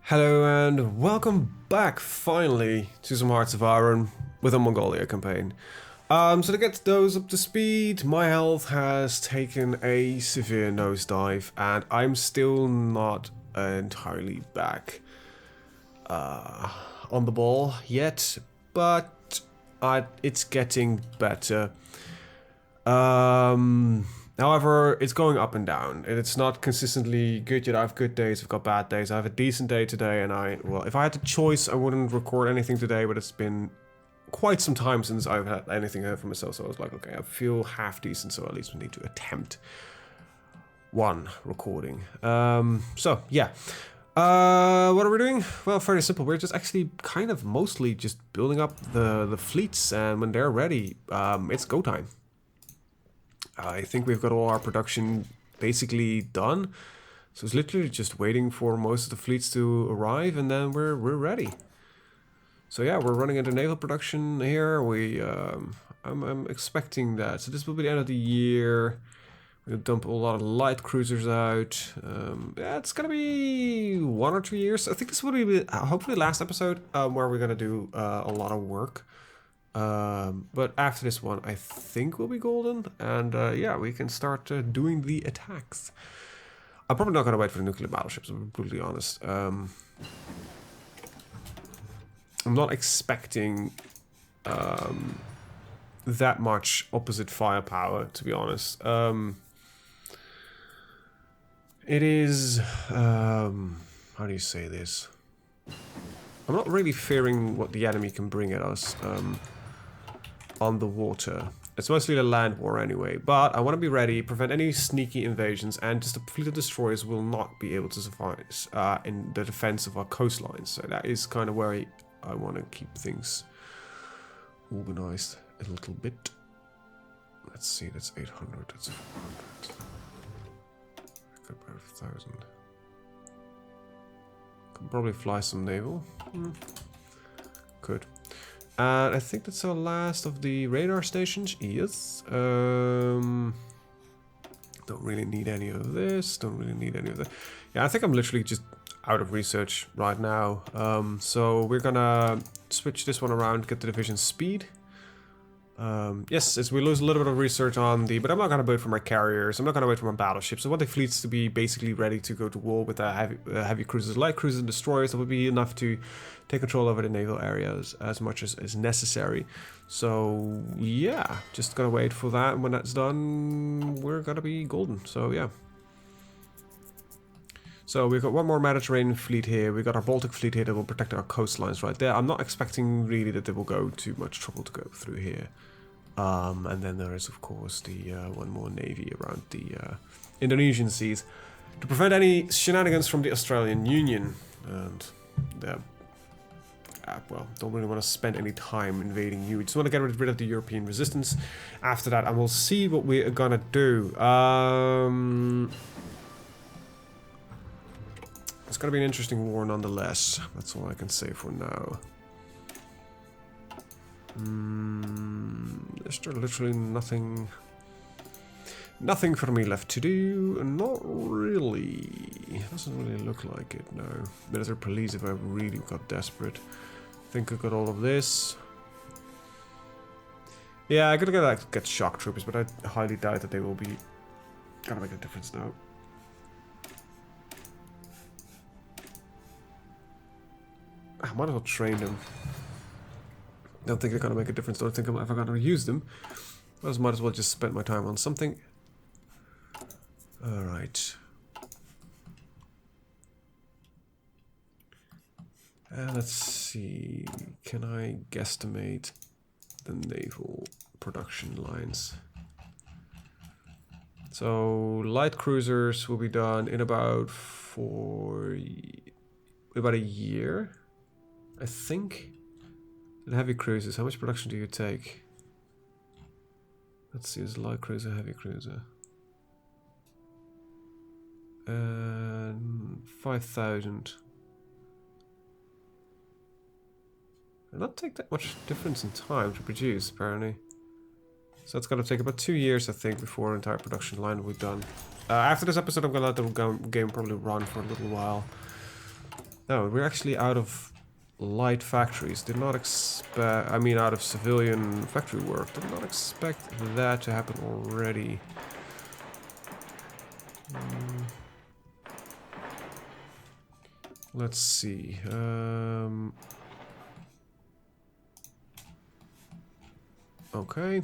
Hello and welcome back finally to some Hearts of Iron with a Mongolia campaign. So to get those up to speed, my health has taken a severe nosedive and I'm still not entirely back on the ball yet, but it's getting better. However, it's going up and down, and it's not consistently good yet. I have good days, I've got bad days. I have a decent day today, and well, if I had the choice, I wouldn't record anything today, but it's been quite some time since I've had anything heard from myself, so I was like, okay, I feel half decent, so at least we need to attempt one recording. So, yeah. What are we doing? Well, fairly simple. We're just actually kind of mostly just building up the fleets, and when they're ready, it's go time. I think we've got all our production basically done, so it's literally just waiting for most of the fleets to arrive, and then we're ready. So yeah, we're running into naval production here. I'm expecting that. So this will be the end of the year. We'll dump a lot of light cruisers out. Yeah, it's gonna be 1 or 2 years. I think this will be hopefully the last episode where we're gonna do a lot of work. But after this one, I think we'll be golden, and yeah, we can start doing the attacks. I'm probably not gonna wait for the nuclear battleships, to be brutally honest. I'm not expecting that much opposite firepower, to be honest. It is how do you say this? I'm not really fearing what the enemy can bring at us. On the water. It's mostly the land war anyway, but I want to be ready, prevent any sneaky invasions, and just a fleet of destroyers will not be able to suffice in the defense of our coastlines. So that is kind of where I want to keep things organized a little bit. Let's see, that's 800, that's 400. Got about 1,000. Could probably fly some naval. Could. And I think that's our last of the radar stations. Yes. Don't really need any of this. Don't really need any of that. Yeah, I think I'm literally just out of research right now. So we're gonna switch this one around, get the division speed. Yes, as we lose a little bit of research on the, but I'm not gonna wait for my carriers. I'm not gonna wait for my battleships. I want the fleets to be basically ready to go to war with heavy cruisers, light cruisers, and destroyers. That would be enough to take control over the naval areas as much as is necessary. So yeah, just gonna wait for that. And when that's done, we're gonna be golden. So yeah. So we've got one more Mediterranean fleet here. We've got our Baltic fleet here that will protect our coastlines right there. I'm not expecting really that they will go too much trouble to go through here. And then there is, of course, the one more navy around the Indonesian seas to prevent any shenanigans from the Australian Union. And well, don't really want to spend any time invading you. We just want to get rid of the European resistance after that, and we'll see what we are gonna do. It's gonna be an interesting war nonetheless. That's all I can say for now. There's literally nothing for me left to do. Not really. It doesn't really look like it, no. Military police if I really got desperate. I think I got all of this. Yeah, I gotta get shock troopers, but I highly doubt that they will be gonna make a difference now. I might as well train them. Don't think they're gonna make a difference. Don't think I'm ever gonna use them. I might as well just spend my time on something. Alright. Let's see. Can I guesstimate the naval production lines? So light cruisers will be done in about about a year, I think. And heavy cruisers, how much production do you take? Let's see, is light cruiser, heavy cruiser. 5,000. It'll not take that much difference in time to produce, apparently. So it's gonna take about 2 years, I think, before an entire production line will be done. After this episode, I'm gonna let the game probably run for a little while. No, we're actually out of light factories. Did not expect... I mean, out of civilian factory work. Did not expect that to happen already. Let's see. Okay.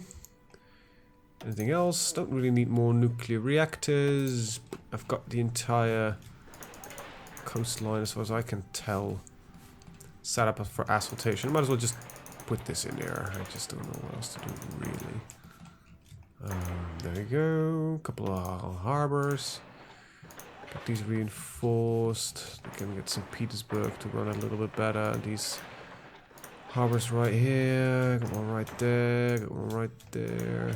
Anything else? Don't really need more nuclear reactors. I've got the entire coastline, as far as I can tell, set up for asphaltation. Might as well just put this in there. I just don't know what else to do, really. There you go. Couple of harbors. Get these reinforced. We can get St. Petersburg to run a little bit better. These harbors right here. Got one right there. Got one right there.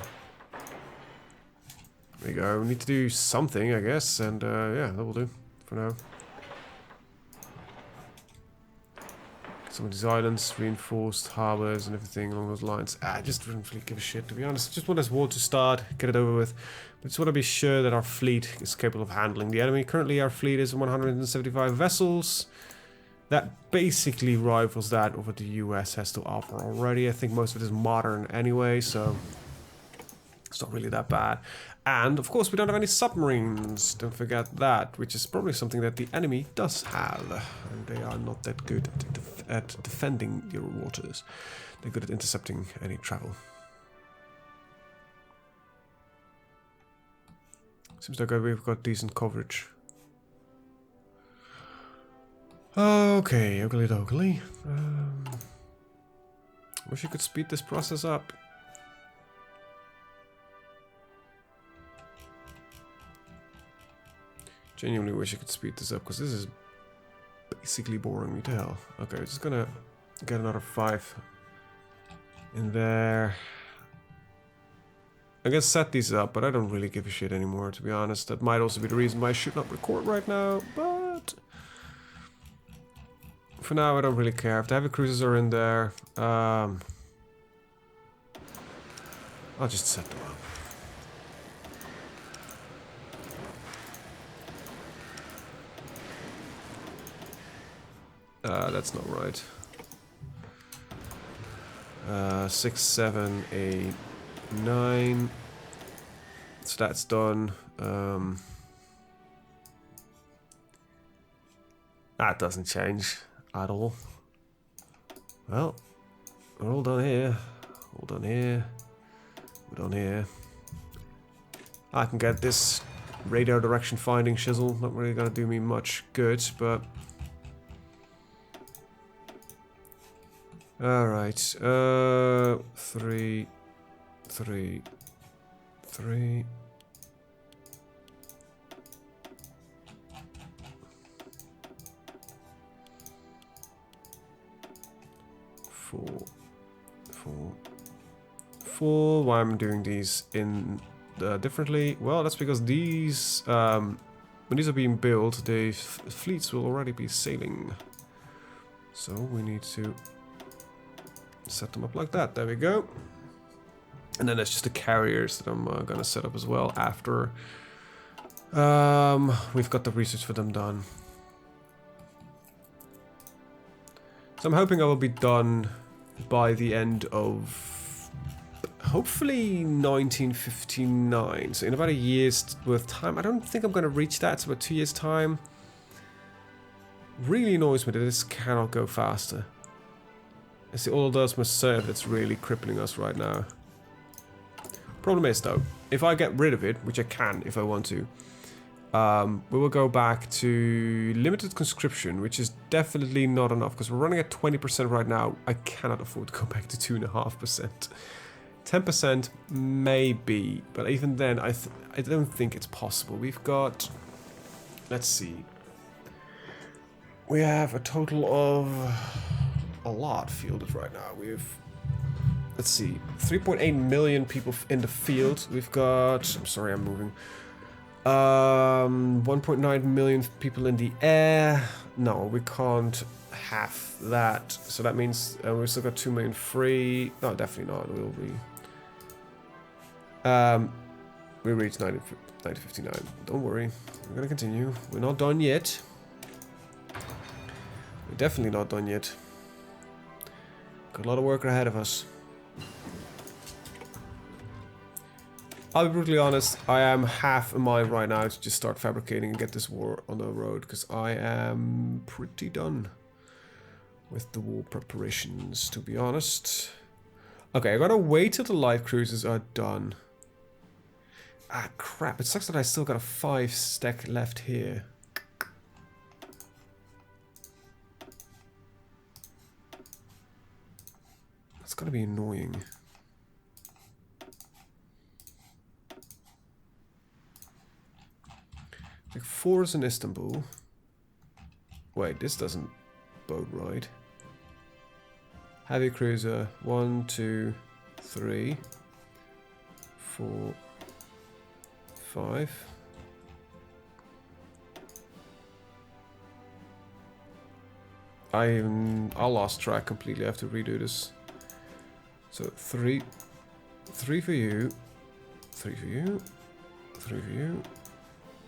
There you go. We need to do something, I guess. And yeah, that will do for now. Some of these islands, reinforced harbors and everything along those lines. I just don't really give a shit, to be honest. Just want this war to start, get it over with. But just want to be sure that our fleet is capable of handling the enemy. Currently our fleet is 175 vessels. That basically rivals that of what the US has to offer already. I think most of it is modern anyway, so it's not really that bad. And of course we don't have any submarines, don't forget that, which is probably something that the enemy does have. And they are not that good at defending your waters. They're good at intercepting any travel. Seems like we've got decent coverage. Okay, oogly doogly. Wish you could speed this process up. Genuinely wish I could speed this up, because this is basically boring me to hell. Okay, we're just gonna get another 5 in there. I can set these up, but I don't really give a shit anymore, to be honest. That might also be the reason why I should not record right now, but for now I don't really care. If the heavy cruisers are in there, I'll just set them up. That's not right. 6, 7, 8, 9. So that's done. That doesn't change at all. Well, we're all done here. All done here. We're done here. I can get this radar direction finding shizzle. Not really gonna do me much good, but alright, 3, 3, 3. Four. Why I'm doing these in differently? Well, that's because these, when these are being built, the fleets will already be sailing. So we need to set them up like that. There we go. And then there's just the carriers that I'm gonna set up as well after we've got the research for them done. So I'm hoping I will be done by the end of hopefully 1959. So in about a year's worth of time. I don't think I'm gonna reach that. It's about 2 years' time. Really annoys me that this cannot go faster. It's the all those must serve that's really crippling us right now. Problem is though, if I get rid of it, which I can if I want to, we will go back to limited conscription, which is definitely not enough because we're running at 20% right now. I cannot afford to go back to 2.5%. 10% maybe, but even then I don't think it's possible. We've got, let's see, we have a total of a lot fielded right now. We've, let's see, 3.8 million people in the field. We've got, I'm sorry, I'm moving. 1.9 million people in the air. No, we can't have that. So that means we've still got 2 million free. No, definitely not. We'll be. We reached 9059. Don't worry. We're gonna continue. We're not done yet. We're definitely not done yet. Got a lot of work ahead of us. I'll be brutally honest, I am half a mind right now to just start fabricating and get this war on the road, because I am pretty done with the war preparations, to be honest. Okay, I gotta wait till the light cruisers are done. Ah, crap. It sucks that I still got a 5 stack left here. That's gonna be annoying. Like 4 is in Istanbul. Wait, this doesn't bode right. Heavy cruiser, 1, 2, 3, 4, 5. I lost track completely. I have to redo this. So 3 for you, 3 for you, 3 for you,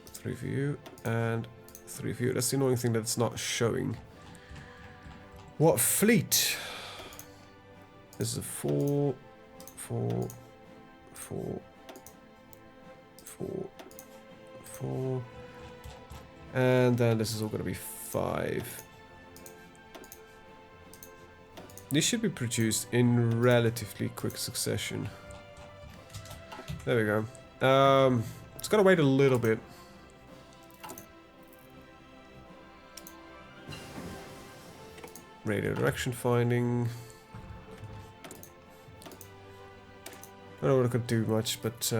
3 for you, and 3 for you. That's the annoying thing that's not showing. What fleet? This is a 4, 4, 4, 4, 4, and then this is all going to be 5. These should be produced in relatively quick succession. There we go. It's gotta wait a little bit. Radio direction finding. I don't know what I could do much, but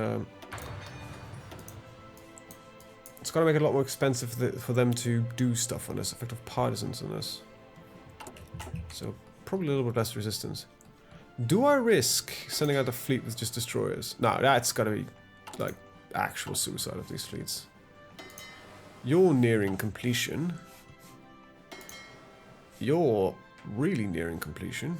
it's gonna make it a lot more expensive for them to do stuff on this, effective partisans on this. So probably a little bit less resistance. Do I risk sending out a fleet with just destroyers? No, that's gotta be like actual suicide of these fleets. You're nearing completion. You're really nearing completion.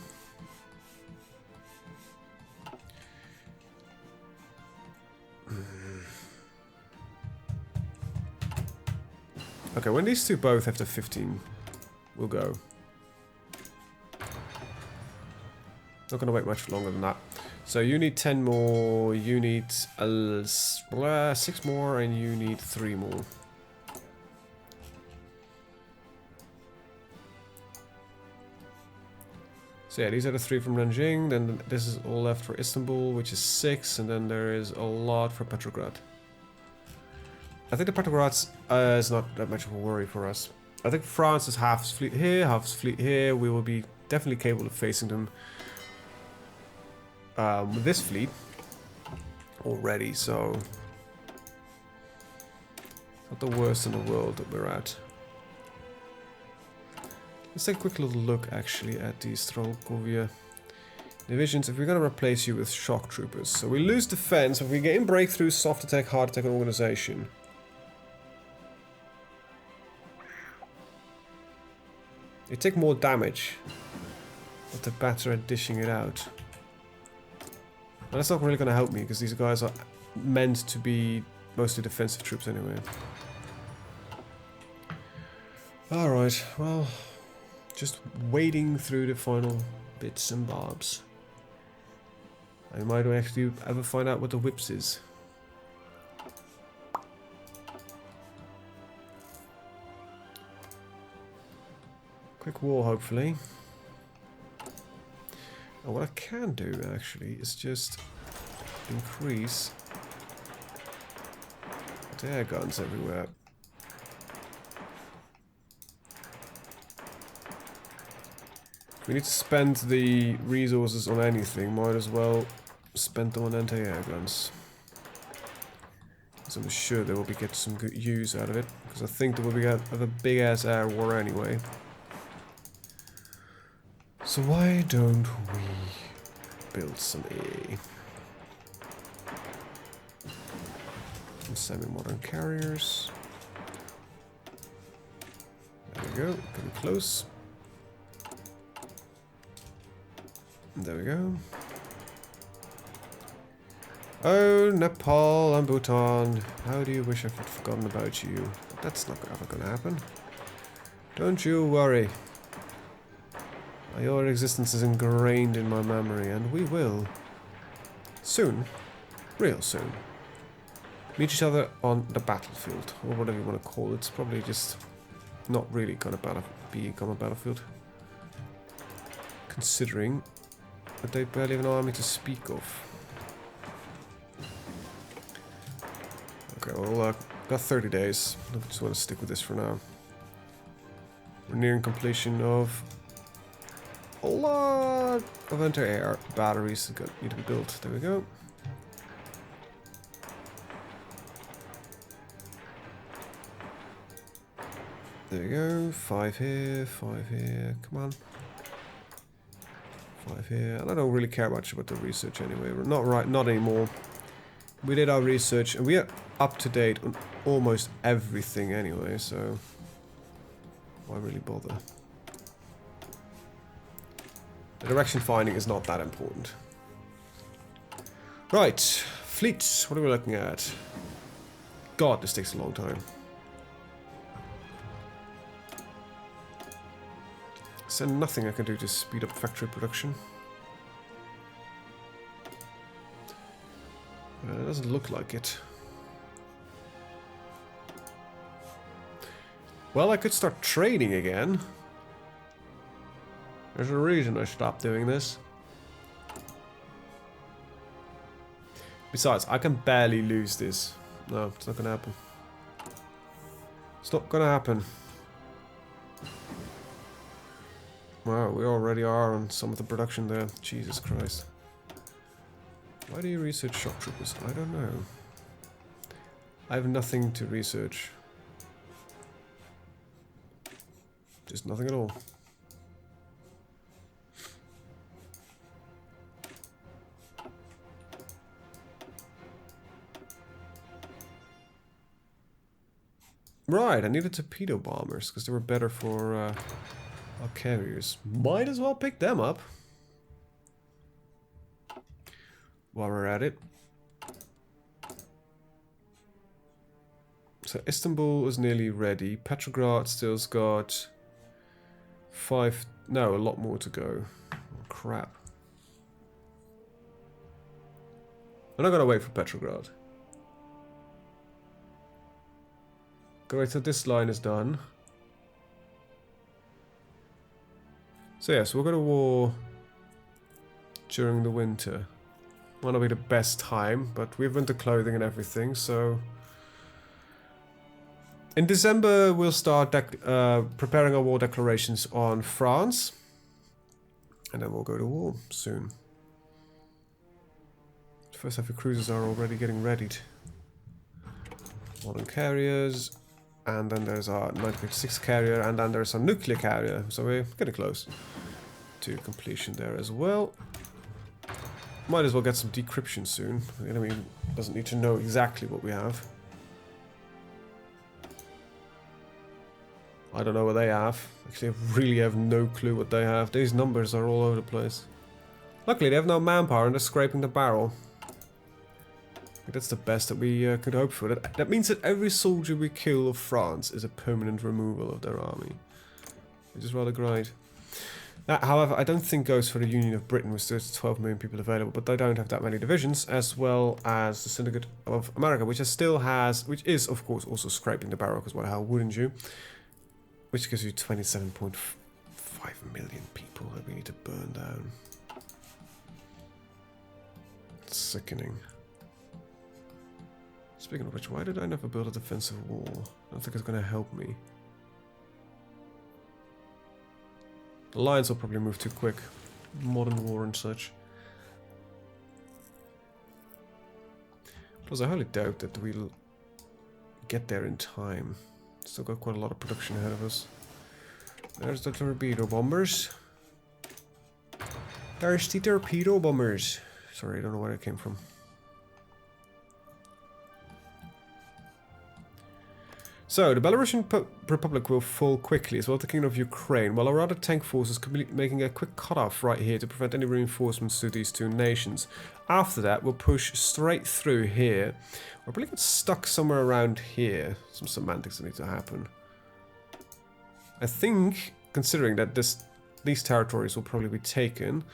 Okay, when these two both have the 15, we'll go. Not gonna wait much longer than that. So you need 10 more, you need 6 more, and you need 3 more. So yeah, these are the 3 from Nanjing, then this is all left for Istanbul, which is 6, and then there is a lot for Petrograd. I think the Petrograd is not that much of a worry for us. I think France is half his fleet here, half his fleet here. We will be definitely capable of facing them with this fleet already, so not the worst in the world that we're at. Let's take a quick little look actually at these Strelkovia divisions. If we're going to replace you with shock troopers, so we lose defense, but we gain breakthrough, soft attack, hard attack, and organization. They take more damage, but they're better at dishing it out. But that's not really going to help me, because these guys are meant to be mostly defensive troops anyway. Alright, well, just wading through the final bits and bobs. I might actually ever find out what the whips is. Quick war, hopefully. And what I can do, actually, is just increase the air guns everywhere. If we need to spend the resources on anything, might as well spend them on anti-air guns. So I'm sure they will be getting some good use out of it, because I think they will be have a big-ass air war anyway. So why don't we build some semi-modern carriers? There we go, getting close. There we go. Oh, Nepal and Bhutan. How do you wish I'd forgotten about you? But that's not ever gonna happen. Don't you worry. Your existence is ingrained in my memory, and we will soon, real soon, meet each other on the battlefield, or whatever you want to call it. It's probably just not really gonna become a battlefield, considering that they barely have an army to speak of. Okay, well, got 30 days. I just want to stick with this for now. We're nearing completion of a lot of anti-air batteries that need to be built. There we go. There we go. 5 here, 5 here. Come on. 5 here. And I don't really care much about the research anyway. We're not anymore. We did our research and we are up to date on almost everything anyway, so why really bother? The direction finding is not that important. Right, fleets. What are we looking at? God, this takes a long time. Is there nothing I can do to speed up factory production? It doesn't look like it. Well, I could start trading again. There's a reason I stopped doing this. Besides, I can barely lose this. No, it's not gonna happen. It's not gonna happen. Wow, we already are on some of the production there. Jesus Christ. Why do you research shock troopers? I don't know. I have nothing to research. Just nothing at all. Right, I needed torpedo bombers because they were better for our carriers. Might as well pick them up while we're at it. So Istanbul is nearly ready. Petrograd still's got a lot more to go. Oh, crap. I'm not gonna wait for Petrograd. Go wait till this line is done. So yeah, so we'll go to war during the winter. Might not be the best time, but we have winter clothing and everything, so... In December, we'll start preparing our war declarations on France. And then we'll go to war soon. First heavy cruisers are already getting readied. Modern carriers. And then there's our 1956 carrier, and then there's our nuclear carrier. So we're getting close to completion there as well. Might as well get some decryption soon. The enemy doesn't need to know exactly what we have. I don't know what they have. Actually, I really have no clue what they have. These numbers are all over the place. Luckily, they have no manpower and they're scraping the barrel. I think that's the best that we could hope for. That means that every soldier we kill of France is a permanent removal of their army. Which is rather great. That, however, I don't think goes for the Union of Britain, with there's 12 million people available, but they don't have that many divisions, as well as the Syndicate of America, which is, of course, also scraping the barrel, because what the hell wouldn't you? Which gives you 27.5 million people that we need to burn down. It's sickening. Speaking of which, why did I never build a defensive wall? I don't think it's going to help me. The lines will probably move too quick. Modern war and such. Plus, I highly doubt that we'll get there in time. Still got quite a lot of production ahead of us. There's the torpedo bombers. There's the torpedo bombers. Sorry, I don't know where it came from. So, the Belarusian Republic will fall quickly, as well as the Kingdom of Ukraine, while our other tank forces could be making a quick cutoff right here to prevent any reinforcements to these two nations. After that, we'll push straight through here. We'll probably get stuck somewhere around here. Some semantics that need to happen. I think, considering that this these territories will probably be taken.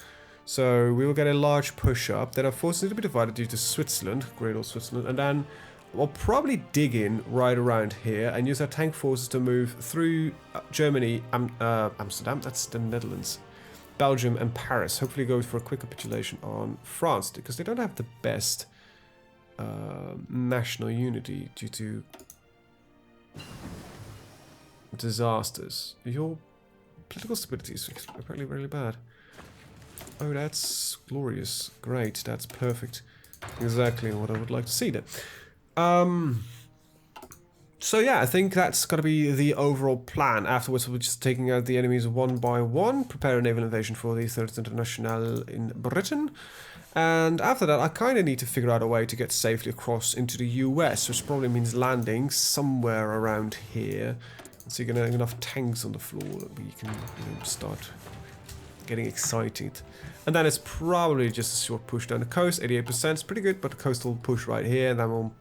So we will get a large push up. Then our forces need to be divided due to Switzerland, great old Switzerland, and then we'll probably dig in right around here and use our tank forces to move through Germany, Amsterdam, that's the Netherlands, Belgium and Paris. Hopefully go for a quick capitulation on France, because they don't have the best national unity due to disasters. Your political stability is apparently really bad. Oh, that's glorious. Great, that's perfect. Exactly what I would like to see there. So yeah, I think that's got to be the overall plan. Afterwards, we're just taking out the enemies one by one, prepare a naval invasion for the Third International in Britain. And after that, I kind of need to figure out a way to get safely across into the US, which probably means landing somewhere around here. So you're gonna have enough tanks on the floor that we can start getting excited. And then it's probably just a short push down the coast. 88% is pretty good, but the coastal push right here, and then we'll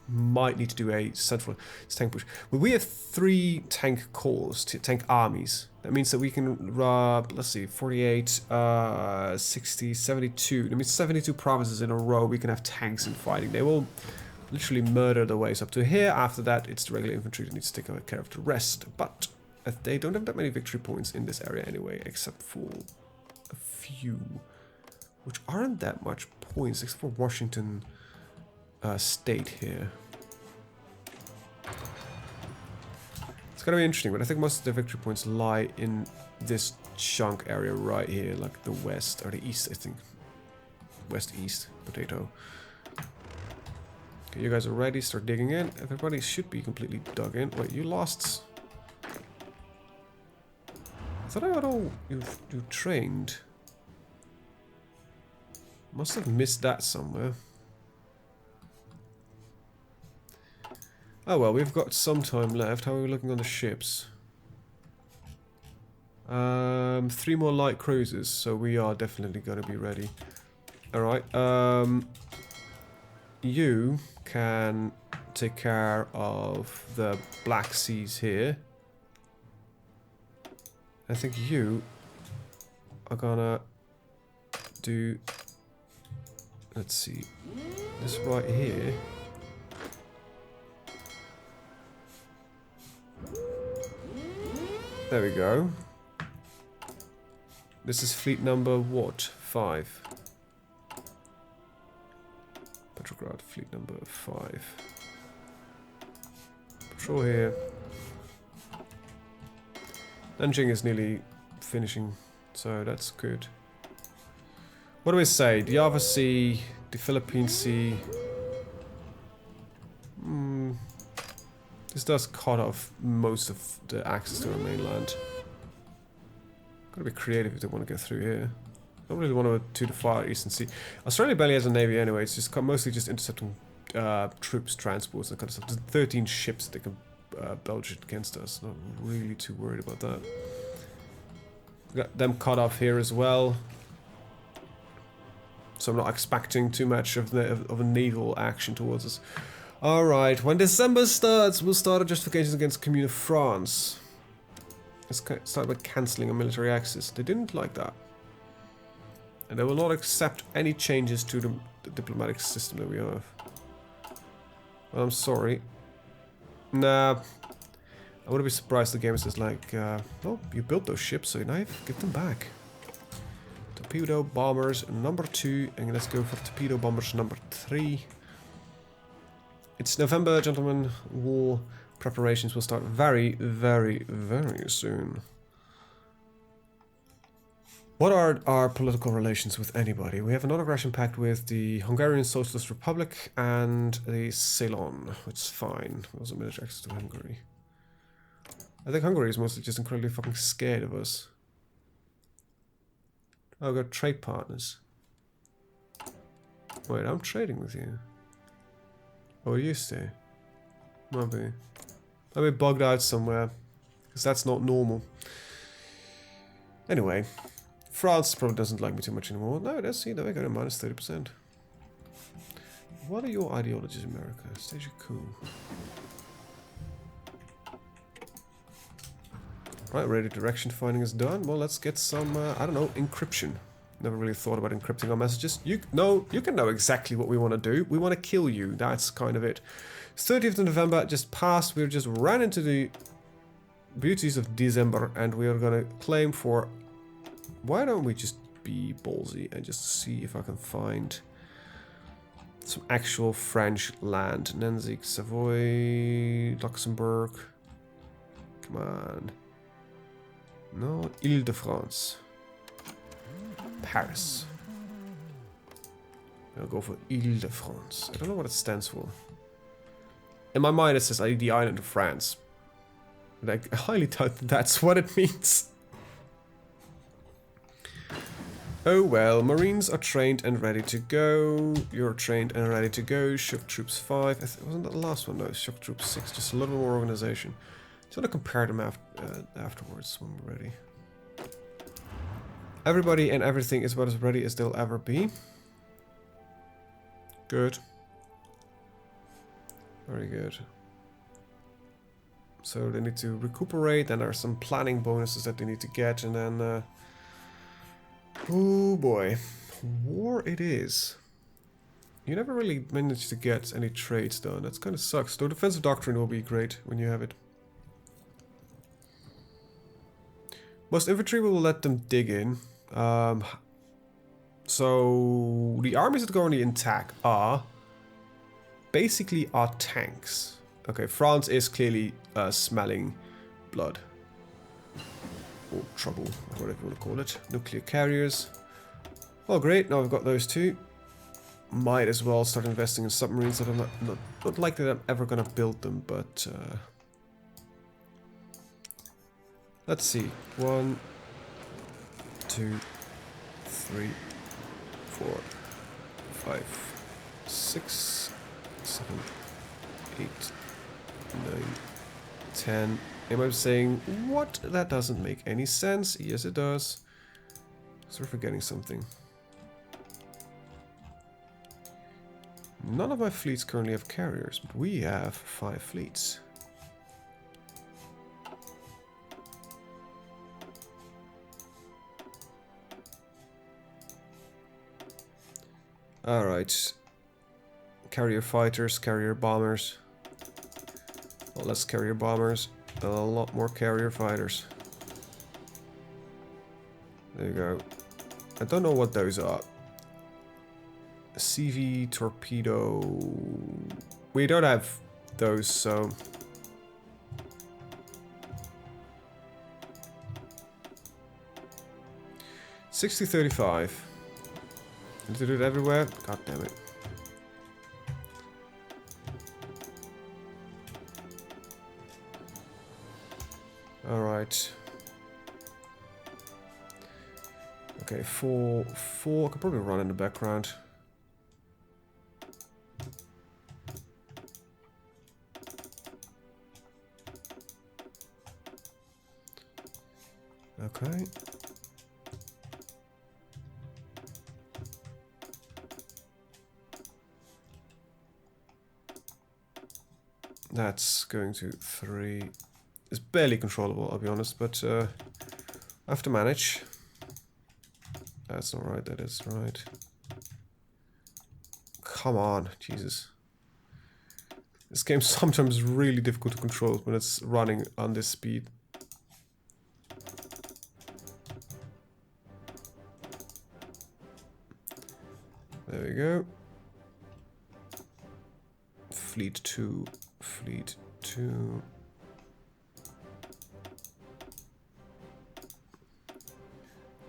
might need to do a central tank push. Well, we have 3 tank corps, tank armies. That means that we can, let's see, 48, 60, 72. That means 72 provinces in a row we can have tanks and fighting. They will literally murder their ways up to here. After that, it's the regular infantry that needs to take care of the rest. But they don't have that many victory points in this area anyway, except for a few, which aren't that much points, except for Washington State here. It's gonna be interesting, but I think most of the victory points lie in this chunk area right here, like the west or the east, I think. West-east, potato. Okay, you guys are ready, start digging in. Everybody should be completely dug in. Wait, you lost? I thought I had all you trained. Must have missed that somewhere. Oh well, we've got some time left. How are we looking on the ships? 3 more light cruisers, so we are definitely going to be ready. Alright, you can take care of the Black Seas here. I think you are gonna do, let's see, this right here. There we go. This is fleet number what? 5. Petrograd, fleet number 5. Patrol here. Nanjing is nearly finishing, so that's good. What do we say? The Java Sea, the Philippine Sea. This does cut off most of the access to our mainland. Gotta be creative if they want to get through here. Don't really want to the far eastern sea. Australia barely has a navy anyway. It's just mostly just intercepting troops, transports, and that kind of stuff. There's 13 ships that can belch against us. Not really too worried about that. We got them cut off here as well. So I'm not expecting too much of a naval action towards us. Alright, when December starts, we'll start our justifications against Commune of France. Let's start by cancelling a military axis. They didn't like that. And they will not accept any changes to the diplomatic system that we have. Well, I'm sorry. Nah. I wouldn't be surprised the game says like, well, you built those ships, so now give them back. Torpedo bombers number 2, and let's go for torpedo bombers number 3. It's November, gentlemen. War preparations will start very, very, very soon. What are our political relations with anybody? We have a non-aggression pact with the Hungarian Socialist Republic and the Ceylon. It's fine. Also military access to Hungary. I think Hungary is mostly just incredibly fucking scared of us. Oh, I've got trade partners. Wait, I'm trading with you. Oh, you stay. Might be bugged out somewhere, because that's not normal. Anyway, France probably doesn't like me too much anymore. No, let's see, I got a minus 30%. What are your ideologies, America? Stage a coup. Right, radio direction finding is done. Well, let's get some, I don't know, encryption. Never really thought about encrypting our messages. You can know exactly what we want to do. We want to kill you. That's kind of it. 30th of November just passed. We just ran into the beauties of December, and we are going to claim for... Why don't we just be ballsy and just see if I can find some actual French land. Nanzig, Savoy, Luxembourg. Come on. No, Ile-de-France. Paris. I'll go for Ile-de-France. I don't know what it stands for. In my mind it says the island of France. But I highly doubt that's what it means. Oh well, Marines are trained and ready to go. You're trained and ready to go. Shock Troops 5. Wasn't that the last one? No, Shock Troops 6. Just a little more organization. Just want to compare them afterwards when we're ready. Everybody and everything is about as ready as they'll ever be. Good. Very good. So they need to recuperate, then there are some planning bonuses that they need to get, and then... oh boy. War it is. You never really manage to get any trades done. That kind of sucks. Though defensive doctrine will be great when you have it. Most infantry will let them dig in. So the armies that go on the attack are basically our tanks. Okay, France is clearly smelling blood. Or trouble, or whatever you want to call it. Nuclear carriers. Oh great, now we've got those two. Might as well start investing in submarines. I'm not likely that I'm ever gonna build them, but let's see. 1, 2, 3, 4, 5, 6, 7, 8, 9, 10. Am I saying, what? That doesn't make any sense. Yes, it does. So we're forgetting something. None of my fleets currently have carriers, but we have 5 fleets. Alright. Carrier fighters, carrier bombers. Well, less carrier bombers. A lot more carrier fighters. There you go. I don't know what those are. CV torpedo. We don't have those, so... $60-35. Need to do it everywhere? God damn it. Alright. Okay, 4. I could probably run in the background. Okay. That's going to 3. It's barely controllable, I'll be honest, but I have to manage. That's not right, that is right. Come on, Jesus. This game's sometimes really difficult to control when it's running on this speed. There we go. Fleet 2, Fleet 2.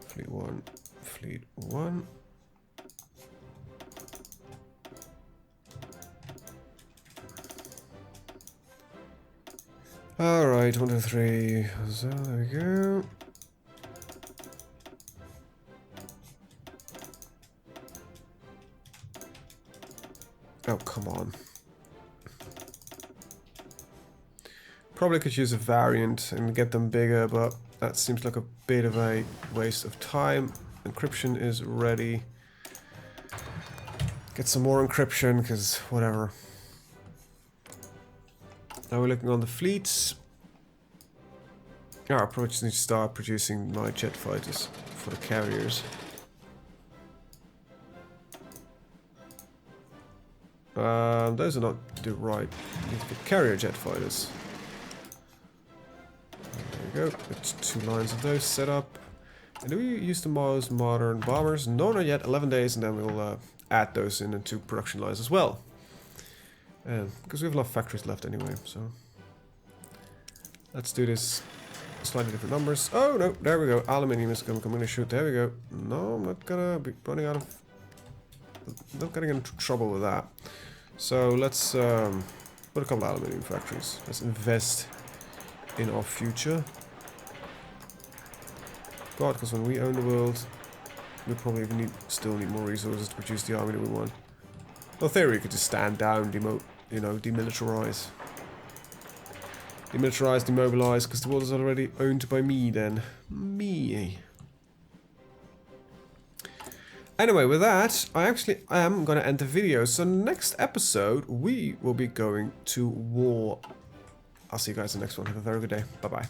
Fleet 1, Fleet 1. Alright, 1, 2, 3. So there we go. Oh, come on. Probably could use a variant and get them bigger, but that seems like a bit of a waste of time. Encryption is ready. Get some more encryption, because whatever. Now we're looking on the fleets. I probably just need to start producing my jet fighters for the carriers. Those are not the right. The carrier jet fighters. There we go. It's 2 lines of those set up. And do we use the most modern bombers? No, not yet. 11 days, and then we'll add those into production lines as well. Because we have a lot of factories left anyway, so let's do this. Slightly different numbers. Oh no, there we go. Aluminium is coming to shoot. There we go. No, I'm not gonna be running out of. Not getting into trouble with that. So let's put a couple of aluminium factories. Let's invest in our future. God, because when we own the world, we probably still need more resources to produce the army that we want. Well, in theory, you could just stand down, demilitarize. Demilitarize, demobilize, because the world is already owned by me then. Me. Anyway, with that, I am going to end the video. So next episode, we will be going to war. I'll see you guys in the next one. Have a very good day. Bye-bye.